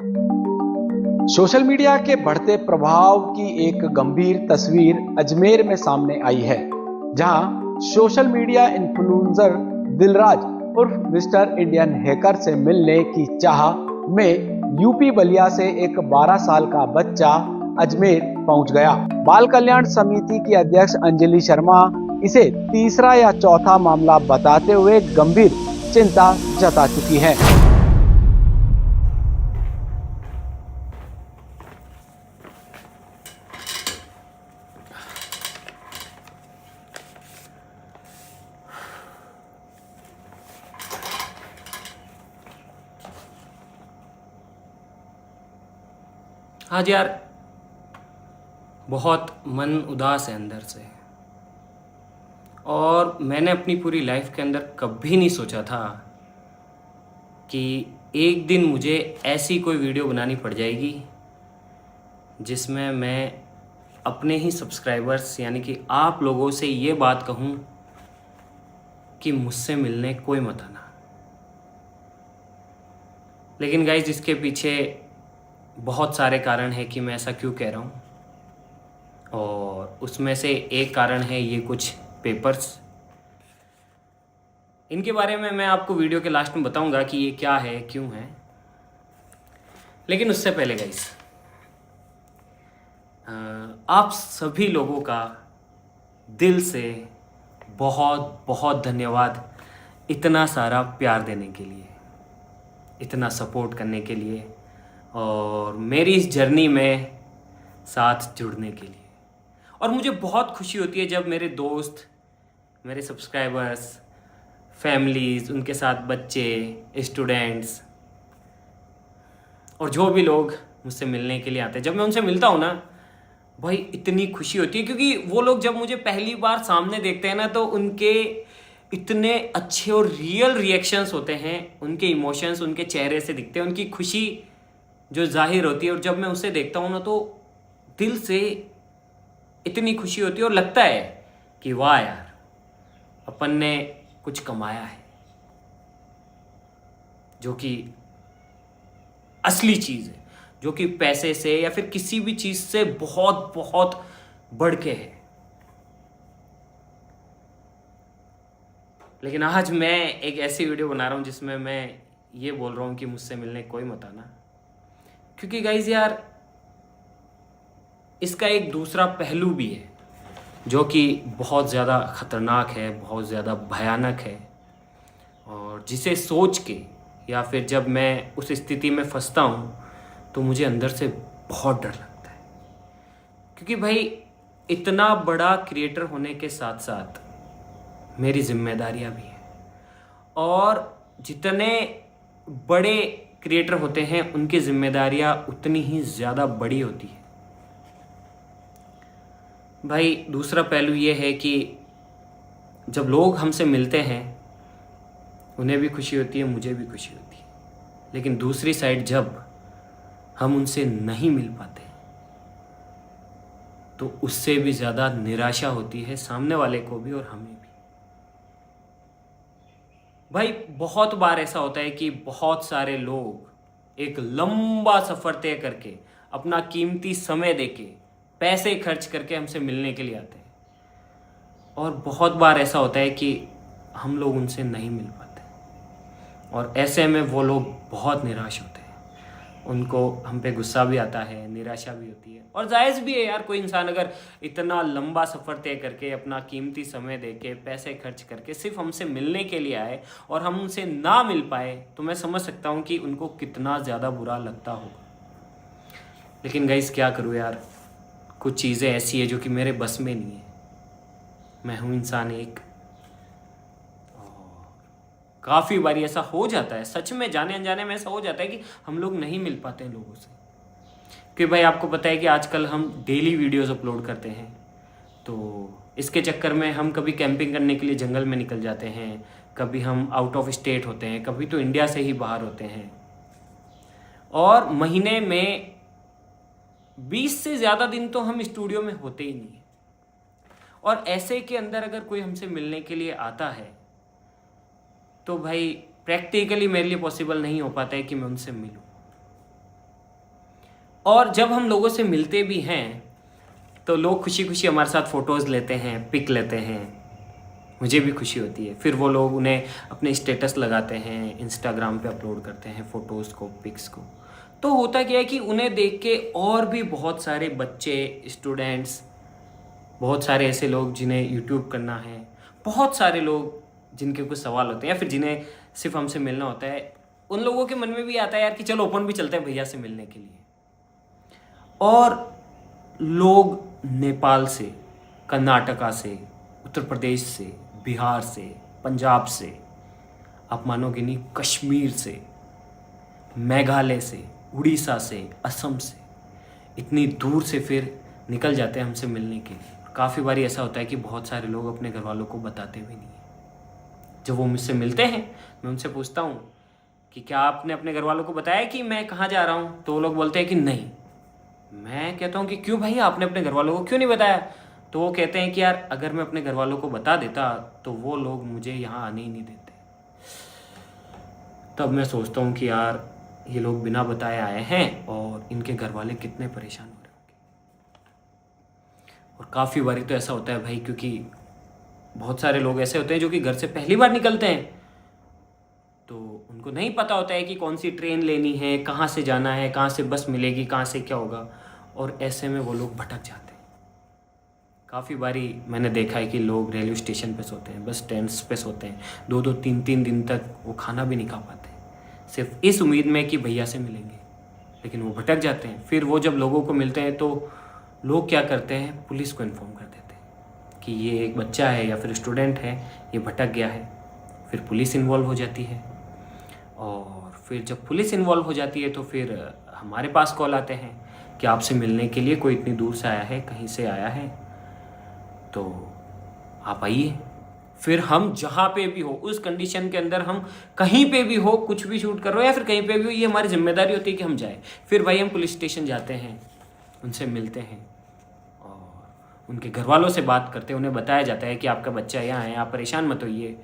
Social media के बढ़ते प्रभाव की एक गंभीर तस्वीर अजमेर में सामने आई है, जहां सोशल मीडिया इन्फ्लुएंसर दिलराज उर्फ मिस्टर इंडियन हैकर से मिलने की चाह में यूपी बलिया से एक 12 साल का बच्चा अजमेर पहुंच गया। बाल कल्याण समिति की अध्यक्ष अंजलि शर्मा इसे तीसरा या चौथा मामला बताते हुए गंभीर चिंता जता चुकी हैं। हाँ जी यार, बहुत मन उदास है अंदर से। और मैंने अपनी पूरी लाइफ के अंदर कभी नहीं सोचा था कि एक दिन मुझे ऐसी कोई वीडियो बनानी पड़ जाएगी जिसमें मैं अपने ही सब्सक्राइबर्स यानी कि आप लोगों से ये बात कहूँ कि मुझसे मिलने कोई मत आना। लेकिन गाइस, इसके पीछे बहुत सारे कारण हैं कि मैं ऐसा क्यों कह रहा हूँ, और उसमें से एक कारण है ये कुछ पेपर्स। इनके बारे में मैं आपको वीडियो के लास्ट में बताऊंगा कि ये क्या है, क्यों है। लेकिन उससे पहले गाइस, आप सभी लोगों का दिल से बहुत बहुत धन्यवाद इतना सारा प्यार देने के लिए, इतना सपोर्ट करने के लिए और मेरी इस जर्नी में साथ जुड़ने के लिए। और मुझे बहुत खुशी होती है जब मेरे दोस्त, मेरे सब्सक्राइबर्स, फैमिलीज़, उनके साथ बच्चे, स्टूडेंट्स और जो भी लोग मुझसे मिलने के लिए आते हैं, जब मैं उनसे मिलता हूँ ना भाई, इतनी खुशी होती है। क्योंकि वो लोग जब मुझे पहली बार सामने देखते हैं ना, तो उनके इतने अच्छे और रियल रिएक्शंस होते हैं, उनके इमोशंस उनके चेहरे से दिखते हैं, उनकी खुशी जो जाहिर होती है। और जब मैं उसे देखता हूँ ना, तो दिल से इतनी खुशी होती है और लगता है कि वाह यार, अपन ने कुछ कमाया है, जो कि असली चीज़ है, जो कि पैसे से या फिर किसी भी चीज़ से बहुत बहुत बढ़ के है। लेकिन आज मैं एक ऐसी वीडियो बना रहा हूँ जिसमें मैं ये बोल रहा हूँ कि मुझसे मिलने कोई मत आना। क्योंकि गाइज यार, इसका एक दूसरा पहलू भी है जो कि बहुत ज़्यादा ख़तरनाक है, बहुत ज़्यादा भयानक है, और जिसे सोच के या फिर जब मैं उस स्थिति में फंसता हूँ तो मुझे अंदर से बहुत डर लगता है। क्योंकि भाई, इतना बड़ा क्रिएटर होने के साथ साथ मेरी जिम्मेदारियाँ भी हैं, और जितने बड़े क्रिएटर होते हैं उनकी जिम्मेदारियाँ उतनी ही ज़्यादा बड़ी होती है। भाई, दूसरा पहलू ये है कि जब लोग हमसे मिलते हैं उन्हें भी खुशी होती है, मुझे भी खुशी होती है। लेकिन दूसरी साइड, जब हम उनसे नहीं मिल पाते तो उससे भी ज़्यादा निराशा होती है सामने वाले को भी और हमें भी। भाई, बहुत बार ऐसा होता है कि बहुत सारे लोग एक लंबा सफ़र तय करके, अपना कीमती समय देके, पैसे खर्च करके हमसे मिलने के लिए आते हैं, और बहुत बार ऐसा होता है कि हम लोग उनसे नहीं मिल पाते, और ऐसे में वो लोग बहुत निराश होते हैं। उनको हम पे गुस्सा भी आता है, निराशा भी होती है, और जायज़ भी है यार। कोई इंसान अगर इतना लंबा सफ़र तय करके, अपना कीमती समय देके, पैसे खर्च करके सिर्फ हमसे मिलने के लिए आए और हम उनसे ना मिल पाए, तो मैं समझ सकता हूँ कि उनको कितना ज़्यादा बुरा लगता होगा। लेकिन गाइस, क्या करूँ यार, कुछ चीज़ें ऐसी है जो कि मेरे बस में नहीं है। मैं हूँ इंसान एक, काफ़ी बार ऐसा हो जाता है, सच में जाने अनजाने में ऐसा हो जाता है कि हम लोग नहीं मिल पाते हैं लोगों से। क्योंकि भाई, आपको पता है कि आजकल हम डेली वीडियोस अपलोड करते हैं, तो इसके चक्कर में हम कभी कैंपिंग करने के लिए जंगल में निकल जाते हैं, कभी हम आउट ऑफ स्टेट होते हैं, कभी तो इंडिया से ही बाहर होते हैं, और महीने में 20 से ज़्यादा दिन तो हम स्टूडियो में होते ही नहीं। और ऐसे के अंदर अगर कोई हमसे मिलने के लिए आता है तो भाई, प्रैक्टिकली मेरे लिए पॉसिबल नहीं हो पाता है कि मैं उनसे मिलूं। और जब हम लोगों से मिलते भी हैं तो लोग खुशी खुशी हमारे साथ फ़ोटोज़ लेते हैं, पिक लेते हैं, मुझे भी खुशी होती है। फिर वो लोग उन्हें अपने स्टेटस लगाते हैं, इंस्टाग्राम पे अपलोड करते हैं फ़ोटोज़ को, पिक्स को। तो होता क्या है कि उन्हें देख के और भी बहुत सारे बच्चे, स्टूडेंट्स, बहुत सारे ऐसे लोग जिन्हें यूट्यूब करना है, बहुत सारे लोग जिनके कुछ सवाल होते हैं या फिर जिन्हें सिर्फ हमसे मिलना होता है, उन लोगों के मन में भी आता है यार कि चलो अपन भी चलते हैं भैया से मिलने के लिए। और लोग नेपाल से, कर्नाटका से, उत्तर प्रदेश से, बिहार से, पंजाब से, आप मानोगे नहीं, कश्मीर से, मेघालय से, उड़ीसा से, असम से, इतनी दूर से फिर निकल जाते हैं हमसे मिलने के लिए। काफ़ी बार ऐसा होता है कि बहुत सारे लोग अपने घर वालों को बताते भी नहीं हैं। जब वो मुझसे मिलते हैं मैं उनसे पूछता हूँ कि क्या आपने अपने घर वालों को बताया कि मैं कहाँ जा रहा हूँ, तो वो लोग बोलते हैं कि नहीं। मैं कहता हूँ कि क्यों भाई, आपने अपने घर वालों को क्यों नहीं बताया? तो वो कहते हैं कि यार अगर मैं अपने घर वालों को बता देता तो वो लोग मुझे यहाँ आने ही नहीं देते। तब मैं सोचता हूँ कि यार ये लोग बिना बताए आए हैं और इनके घर वाले कितने परेशान हो रहे होंगे। और काफ़ी बारी तो ऐसा होता है भाई, क्योंकि बहुत सारे लोग ऐसे होते हैं जो कि घर से पहली बार निकलते हैं, तो उनको नहीं पता होता है कि कौन सी ट्रेन लेनी है, कहाँ से जाना है, कहाँ से बस मिलेगी, कहाँ से क्या होगा, और ऐसे में वो लोग भटक जाते हैं। काफ़ी बारी मैंने देखा है कि लोग रेलवे स्टेशन पे सोते हैं, बस स्टैंड्स पे सोते हैं, 2-2, 3-3 दिन तक वो खाना भी नहीं खा पाते, सिर्फ इस उम्मीद में कि भैया से मिलेंगे, लेकिन वो भटक जाते हैं। फिर वो जब लोगों को मिलते हैं तो लोग क्या करते हैं, पुलिस को इन्फॉर्म कर देते हैं कि ये एक बच्चा है या फिर स्टूडेंट है, ये भटक गया है। फिर पुलिस इन्वॉल्व हो जाती है, और फिर जब पुलिस इन्वॉल्व हो जाती है तो फिर हमारे पास कॉल आते हैं कि आपसे मिलने के लिए कोई इतनी दूर से आया है, कहीं से आया है, तो आप आइए। फिर हम जहाँ पे भी हो, उस कंडीशन के अंदर हम कहीं पे भी हो, कुछ भी शूट कर रहे हो या फिर कहीं पे भी हो, ये हमारी जिम्मेदारी होती है कि हम जाएं। फिर भाई हम पुलिस स्टेशन जाते हैं, उनसे मिलते हैं और उनके घर वालों से बात करते हैं। उन्हें बताया जाता है कि आपका बच्चा यहाँ है, आप परेशान मत होइए,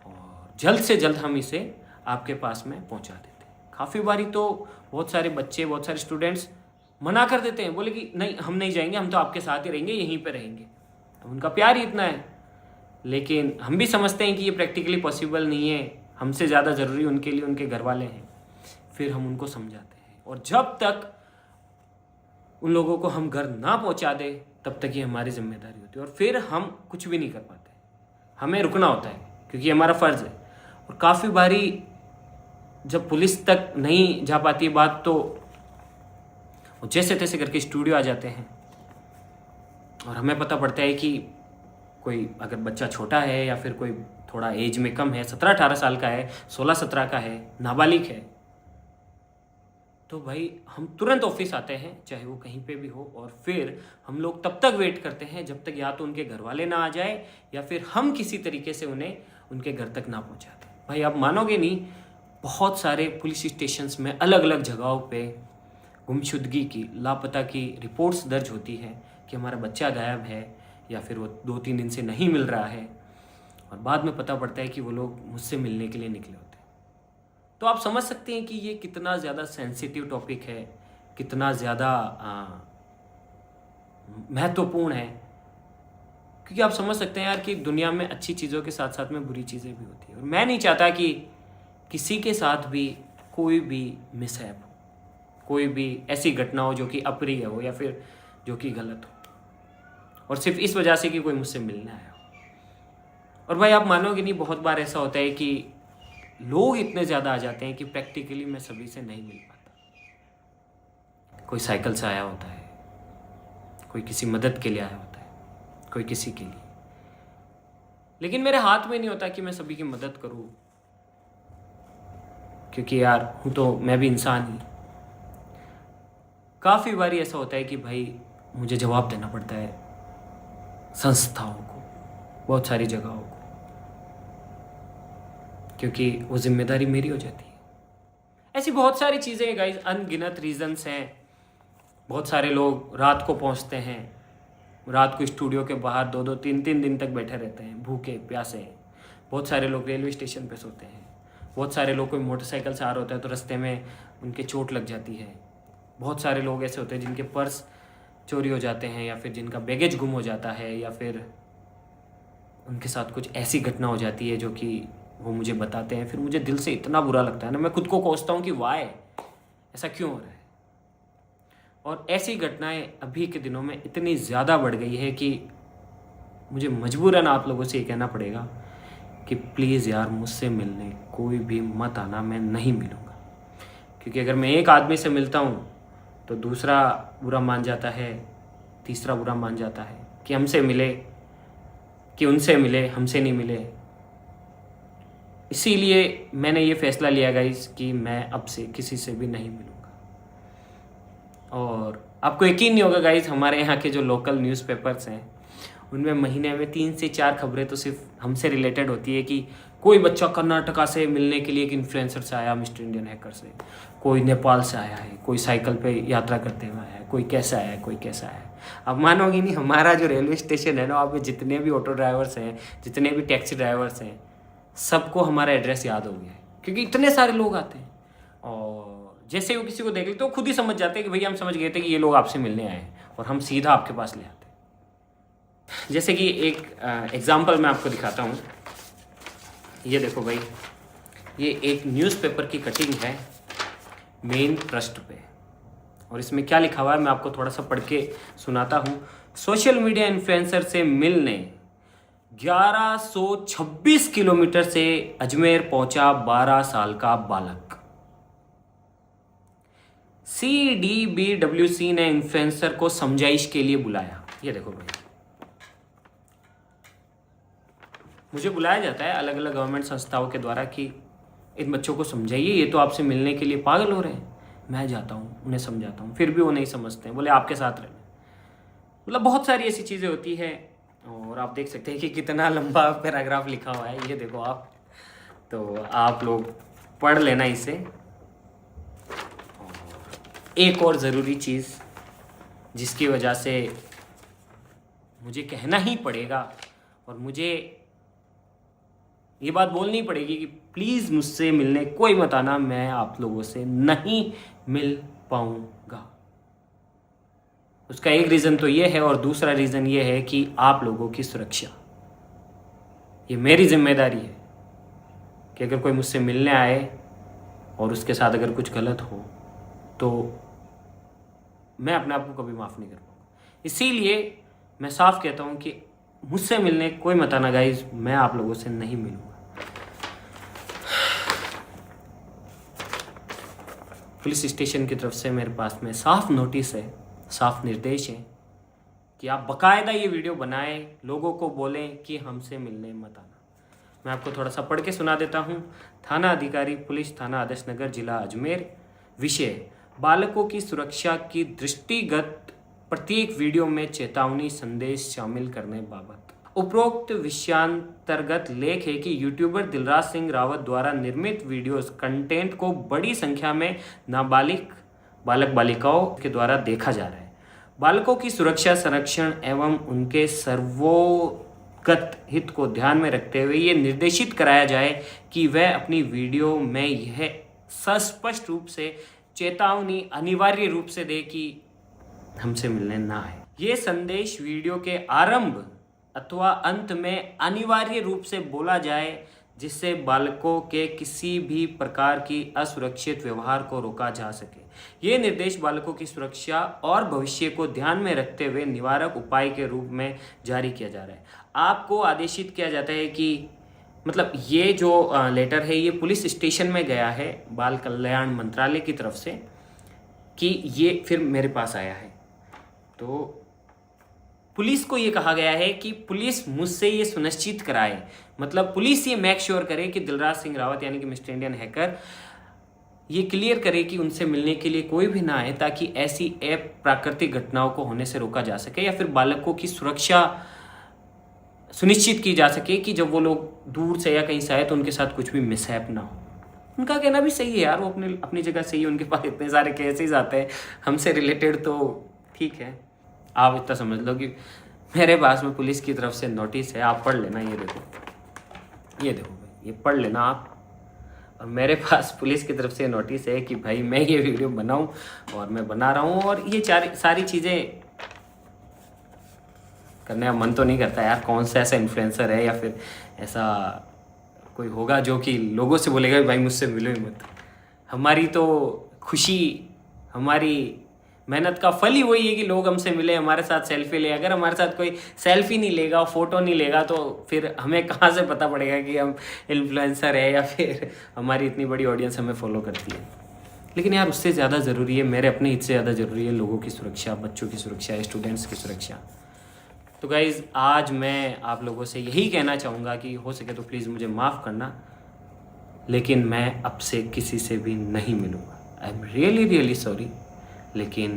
और जल्द से जल्द हम इसे आपके पास में पहुँचा देते हैं। काफ़ी बारी तो बहुत सारे बच्चे, बहुत सारे स्टूडेंट्स मना कर देते हैं, बोले कि नहीं हम नहीं जाएंगे, हम तो आपके साथ ही रहेंगे, यहीं पर रहेंगे। अब उनका प्यार ही इतना है, लेकिन हम भी समझते हैं कि ये प्रैक्टिकली पॉसिबल नहीं है, हमसे ज़्यादा ज़रूरी उनके लिए उनके घर वाले हैं। फिर हम उनको समझाते हैं, और जब तक उन लोगों को हम घर ना पहुंचा दे तब तक ये हमारी जिम्मेदारी होती है, और फिर हम कुछ भी नहीं कर पाते, हमें रुकना होता है क्योंकि हमारा फ़र्ज़ है। और काफ़ी बारी जब पुलिस तक नहीं जा पाती बात, तो वो जैसे तैसे करके स्टूडियो आ जाते हैं, और हमें पता पड़ता है कि कोई अगर बच्चा छोटा है या फिर कोई थोड़ा एज में कम है, 17-18 साल का है, 16-17 का है, नाबालिग है, तो भाई हम तुरंत ऑफिस आते हैं, चाहे वो कहीं पे भी हो, और फिर हम लोग तब तक वेट करते हैं जब तक या तो उनके घर वाले ना आ जाए या फिर हम किसी तरीके से उन्हें उनके घर तक ना पहुंचा दें। भाई आप मानोगे नहीं, बहुत सारे पुलिस स्टेशंस में अलग अलग जगहों पे गुमशुदगी की, लापता की रिपोर्ट्स दर्ज होती हैं कि हमारा बच्चा गायब है या फिर वो 2-3 दिन से नहीं मिल रहा है, और बाद में पता पड़ता है कि वो लोग मुझसे मिलने के लिए निकले होते हैं। तो आप समझ सकते हैं कि ये कितना ज़्यादा सेंसिटिव टॉपिक है, कितना ज़्यादा महत्वपूर्ण है, क्योंकि आप समझ सकते हैं यार कि दुनिया में अच्छी चीज़ों के साथ साथ में बुरी चीज़ें भी होती हैं, और मैं नहीं चाहता कि किसी के साथ भी कोई भी मिसहैप हो, कोई भी ऐसी घटना हो जो कि अप्रिय हो या फिर जो कि गलत हो, और सिर्फ इस वजह से कि कोई मुझसे मिलने आया हो। और भाई आप मानोगे नहीं, बहुत बार ऐसा होता है कि लोग इतने ज़्यादा आ जाते हैं कि प्रैक्टिकली मैं सभी से नहीं मिल पाता। कोई साइकिल से आया होता है, कोई किसी मदद के लिए आया होता है, कोई किसी के लिए, लेकिन मेरे हाथ में नहीं होता कि मैं सभी की मदद करूं, क्योंकि यार हूँ तो मैं भी इंसान ही। काफ़ी बारी ऐसा होता है कि भाई मुझे जवाब देना पड़ता है संस्थाओं को, बहुत सारी जगहों को, क्योंकि वो जिम्मेदारी मेरी हो जाती है। ऐसी बहुत सारी चीज़ें हैं गाइस, अनगिनत रीजंस हैं। बहुत सारे लोग रात को पहुंचते हैं, रात को स्टूडियो के बाहर 2-2, 3-3 दिन तक बैठे रहते हैं, भूखे प्यासे। बहुत सारे लोग रेलवे स्टेशन पे सोते हैं। बहुत सारे लोग कोई मोटरसाइकिल से आ रहा होता है तो रास्ते में उनके चोट लग जाती है, बहुत सारे लोग ऐसे होते हैं जिनके पर्स चोरी हो जाते हैं, या फिर जिनका बैगेज गुम हो जाता है, या फिर उनके साथ कुछ ऐसी घटना हो जाती है जो कि वो मुझे बताते हैं। फिर मुझे दिल से इतना बुरा लगता है ना, मैं खुद को कोसता हूँ कि वाई, ऐसा क्यों हो रहा है। और ऐसी घटनाएं अभी के दिनों में इतनी ज़्यादा बढ़ गई है कि मुझे मजबूरन आप लोगों से ये कहना पड़ेगा कि प्लीज़ यार मुझसे मिलने कोई भी मत आना, मैं नहीं मिलूँगा। क्योंकि अगर मैं एक आदमी से मिलता हूँ तो दूसरा बुरा मान जाता है, तीसरा बुरा मान जाता है कि हमसे मिले, कि उनसे मिले, हमसे नहीं मिले। इसीलिए मैंने ये फ़ैसला लिया गाइस कि मैं अब से किसी से भी नहीं मिलूँगा। और आपको यकीन नहीं होगा गाइस, हमारे यहाँ के जो लोकल न्यूज़पेपर्स हैं उनमें महीने में 3 से 4 खबरें तो सिर्फ हमसे रिलेटेड होती है कि कोई बच्चा कर्नाटका से मिलने के लिए एक इन्फ्लुएंसर से आया, मिस्टर इंडियन हैकर से, कोई नेपाल से आया है, कोई साइकिल पे यात्रा करते हुए आया है, कोई कैसा आया है, कोई कैसा आया है। अब मानोगे नहीं, हमारा जो रेलवे स्टेशन है ना, वहाँ पे जितने भी ऑटो ड्राइवर्स हैं, जितने भी टैक्सी ड्राइवर्स हैं, सबको हमारा एड्रेस याद हो गया है, क्योंकि इतने सारे लोग आते हैं। और जैसे वो किसी को देख लेते तो खुद ही समझ जाते हैं कि भैया हम समझ गए थे कि ये लोग आपसे मिलने आए हैं, और हम सीधा आपके पास ले आते हैं। जैसे कि एक एग्जाम्पल मैं आपको दिखाता हूँ। ये देखो भाई, ये एक न्यूज़पेपर की कटिंग है मेन ट्रस्ट पे, और इसमें क्या लिखा हुआ है मैं आपको थोड़ा सा पढ़ के सुनाता हूँ। सोशल मीडिया इन्फ्लुएंसर से मिलने 1126 किलोमीटर से अजमेर पहुंचा 12 साल का बालक। CDBWC ने इन्फ्लुएंसर को समझाइश के लिए बुलाया। ये देखो भाई, मुझे बुलाया जाता है अलग अलग गवर्नमेंट संस्थाओं के द्वारा कि इन बच्चों को समझाइए, ये तो आपसे मिलने के लिए पागल हो रहे हैं। मैं जाता हूँ, उन्हें समझाता हूँ, फिर भी वो नहीं समझते हैं, बोले आपके साथ रहना। मतलब बहुत सारी ऐसी चीज़ें होती है। और आप देख सकते हैं कि कितना लंबा पैराग्राफ लिखा हुआ है, ये देखो आप, तो आप लोग पढ़ लेना इसे। एक और ज़रूरी चीज़ जिसकी वजह से मुझे कहना ही पड़ेगा और मुझे ये बात बोलनी पड़ेगी कि प्लीज़ मुझसे मिलने कोई मत आना, मैं आप लोगों से नहीं मिल पाऊंगा। उसका एक रीज़न तो ये है, और दूसरा रीज़न ये है कि आप लोगों की सुरक्षा, ये मेरी जिम्मेदारी है कि अगर कोई मुझसे मिलने आए और उसके साथ अगर कुछ गलत हो तो मैं अपने आप को कभी माफ़ नहीं कर पाऊंगा। इसीलिए मैं साफ कहता हूं कि मुझसे मिलने कोई मत आना गाइज, मैं आप लोगों से नहीं मिलूंगा। पुलिस स्टेशन की तरफ से मेरे पास में साफ नोटिस है, साफ निर्देश है कि आप बकायदा ये वीडियो बनाएं, लोगों को बोलें कि हमसे मिलने मत आना। मैं आपको थोड़ा सा पढ़ के सुना देता हूँ। थाना अधिकारी, पुलिस थाना आदर्श नगर, जिला अजमेर। विषय: बालकों की सुरक्षा की दृष्टिगत प्रत्येक वीडियो में चेतावनी संदेश शामिल करने बाबत। उपरोक्त विषयांतर्गत लेख है कि यूट्यूबर दिलराज सिंह रावत द्वारा निर्मित वीडियोस कंटेंट को बड़ी संख्या में नाबालिग बालक बालिकाओं के द्वारा देखा जा रहा है। बालकों की सुरक्षा, संरक्षण एवं उनके सर्वोगत हित को ध्यान में रखते हुए ये निर्देशित कराया जाए कि वह अपनी वीडियो में यह स्पष्ट रूप से चेतावनी अनिवार्य रूप से दे कि हमसे मिलने ना आए। ये संदेश वीडियो के आरंभ अथवा अंत में अनिवार्य रूप से बोला जाए, जिससे बालकों के किसी भी प्रकार की असुरक्षित व्यवहार को रोका जा सके। ये निर्देश बालकों की सुरक्षा और भविष्य को ध्यान में रखते हुए निवारक उपाय के रूप में जारी किया जा रहा है। आपको आदेशित किया जाता है कि मतलब ये जो लेटर है ये पुलिस स्टेशन में गया है बाल कल्याण मंत्रालय की तरफ से, कि ये फिर मेरे पास आया है। तो पुलिस को ये कहा गया है कि पुलिस मुझसे ये सुनिश्चित कराए, मतलब पुलिस ये मेक श्योर करे कि दिलराज सिंह रावत यानी कि मिस्टर इंडियन हैकर ये क्लियर करे कि उनसे मिलने के लिए कोई भी ना आए, ताकि ऐसी प्राकृतिक घटनाओं को होने से रोका जा सके, या फिर बालकों की सुरक्षा सुनिश्चित की जा सके कि जब वो लोग दूर से या कहीं से आए तो उनके साथ कुछ भी मिसहैप ना हो। उनका कहना भी सही है यार, वो अपनी जगह सही है, उनके पास इतने सारे केसेस आते हैं हमसे रिलेटेड, तो ठीक है। आप इतना समझ लो कि मेरे पास में पुलिस की तरफ से नोटिस है, आप पढ़ लेना। ये देखो भाई, ये पढ़ लेना आप, मेरे पास पुलिस की तरफ से नोटिस है कि भाई मैं ये वीडियो बनाऊं, और मैं बना रहा हूं, और ये सारी चीज़ें करने का मन तो नहीं करता यार। कौन सा ऐसा इन्फ्लुएंसर है या फिर ऐसा कोई होगा जो कि लोगों से बोलेगा भाई मुझसे मिलो ही मत। हमारी तो खुशी, हमारी मेहनत का फल ही वही है कि लोग हमसे मिले, हमारे साथ सेल्फी ले। अगर हमारे साथ कोई सेल्फी नहीं लेगा, फ़ोटो नहीं लेगा, तो फिर हमें कहाँ से पता पड़ेगा कि हम इन्फ्लुएंसर है या फिर हमारी इतनी बड़ी ऑडियंस हमें फॉलो करती है। लेकिन यार उससे ज़्यादा ज़रूरी है, मेरे अपने हित से ज़्यादा ज़रूरी है लोगों की सुरक्षा, बच्चों की सुरक्षा, स्टूडेंट्स की सुरक्षा। तो गाइज़ आज मैं आप लोगों से यही कहना चाहूँगा कि हो सके तो प्लीज़ मुझे माफ़ करना, लेकिन मैं अब से किसी से भी नहीं मिलूँगा। आई एम रियली सॉरी, लेकिन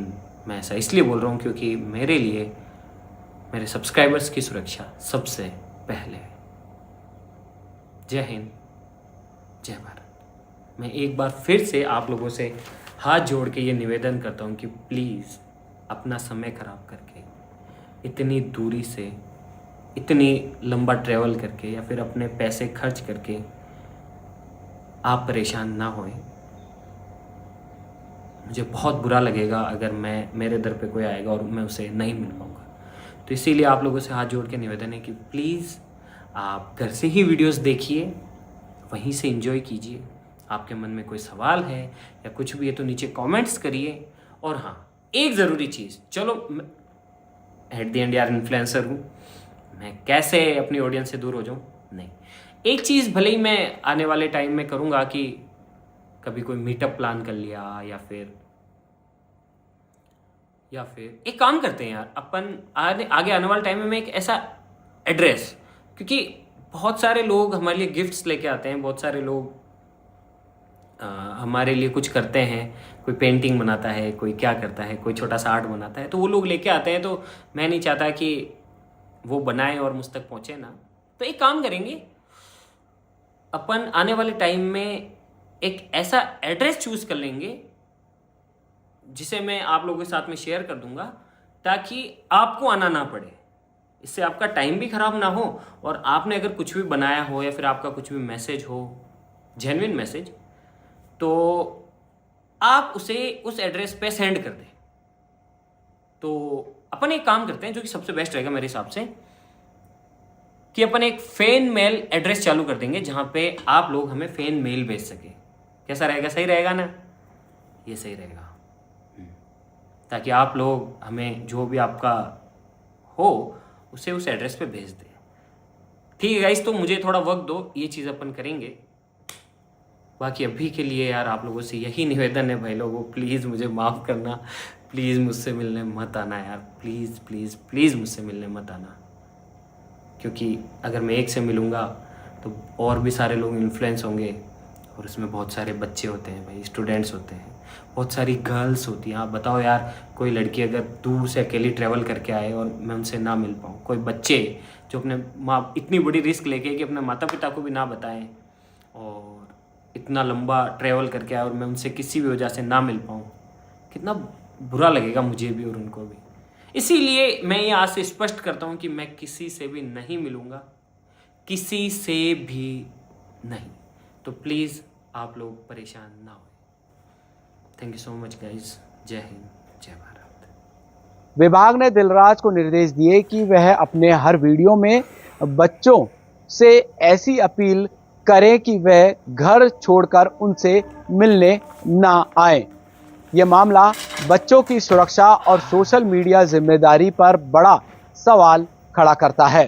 मैं ऐसा इसलिए बोल रहा हूँ क्योंकि मेरे लिए मेरे सब्सक्राइबर्स की सुरक्षा सबसे पहले है। जय हिंद, जय भारत। मैं एक बार फिर से आप लोगों से हाथ जोड़ के ये निवेदन करता हूँ कि प्लीज़ अपना समय ख़राब करके, इतनी दूरी से, इतनी लंबा ट्रैवल करके या फिर अपने पैसे खर्च करके आप परेशान ना होएं। मुझे बहुत बुरा लगेगा अगर मेरे दर पे कोई आएगा और मैं उसे नहीं मिल पाऊँगा। तो इसीलिए आप लोगों से हाथ जोड़ के निवेदन है कि प्लीज़ आप घर से ही वीडियोस देखिए, वहीं से एंजॉय कीजिए। आपके मन में कोई सवाल है या कुछ भी है तो नीचे कमेंट्स करिए। और हाँ, एक ज़रूरी चीज़, चलो एट द एंड यार इन्फ्लुएंसर हूँ, मैं कैसे अपनी ऑडियंस से दूर हो जाऊँ? नहीं, एक चीज़ भले ही मैं आने वाले टाइम में करूँगा कि कभी कोई मीटअप प्लान कर लिया, या फिर एक काम करते हैं यार, अपन आगे आने वाले टाइम में मैं एक ऐसा एड्रेस, क्योंकि बहुत सारे लोग हमारे लिए गिफ्ट्स लेके आते हैं, बहुत सारे लोग हमारे लिए कुछ करते हैं, कोई पेंटिंग बनाता है, कोई क्या करता है, कोई छोटा सा आर्ट बनाता है, तो वो लोग लेके आते हैं। तो मैं नहीं चाहता कि वो बनाए और मुझ तक पहुँचे ना। तो एक काम करेंगे, अपन आने वाले टाइम में एक ऐसा एड्रेस चूज कर लेंगे जिसे मैं आप लोगों के साथ में शेयर कर दूंगा, ताकि आपको आना ना पड़े। इससे आपका टाइम भी खराब ना हो, और आपने अगर कुछ भी बनाया हो या फिर आपका कुछ भी मैसेज हो, जेन्युइन मैसेज, तो आप उसे उस एड्रेस पे सेंड कर दें। तो अपन एक काम करते हैं जो कि सबसे बेस्ट रहेगा मेरे हिसाब से, कि अपन एक फैन मेल एड्रेस चालू कर देंगे जहां पे आप लोग हमें फैन मेल भेज सके। कैसा रहेगा? सही रहेगा ना? ये सही रहेगा, ताकि आप लोग हमें जो भी आपका हो उसे उस एड्रेस पे भेज दें। ठीक है गाइस, तो मुझे थोड़ा वक्त दो, ये चीज़ अपन करेंगे। बाकी अभी के लिए यार आप लोगों से यही निवेदन है भाई लोगों, प्लीज़ मुझे माफ़ करना, प्लीज़ मुझसे मिलने मत आना यार, प्लीज़ प्लीज़ प्लीज़ मुझसे मिलने मत आना। क्योंकि अगर मैं एक से मिलूँगा तो और भी सारे लोग इन्फ्लुएंस होंगे, और उसमें बहुत सारे बच्चे होते हैं भाई, स्टूडेंट्स होते हैं, बहुत सारी गर्ल्स होती हैं। आप बताओ यार, कोई लड़की अगर दूर से अकेली ट्रैवल करके आए और मैं उनसे ना मिल पाऊँ, कोई बच्चे जो अपने माँ इतनी बड़ी रिस्क लेके कि अपने माता पिता को भी ना बताएं और इतना लंबा ट्रैवल करके आए और मैं उनसे किसी भी वजह से ना मिल पाऊँ, कितना बुरा लगेगा मुझे भी और उनको भी। इसीलिए मैं ये आज से स्पष्ट करता हूँ कि मैं किसी से भी नहीं मिलूँगा, किसी से भी नहीं। तो प्लीज़ आप लोग परेशान ना हो। Thank you so much guys. जय हिंद, जय भारत। विभाग ने दिलराज को निर्देश दिए कि वह अपने हर वीडियो में बच्चों से ऐसी अपील करें कि वह घर छोड़कर उनसे मिलने ना आए। यह मामला बच्चों की सुरक्षा और सोशल मीडिया जिम्मेदारी पर बड़ा सवाल खड़ा करता है।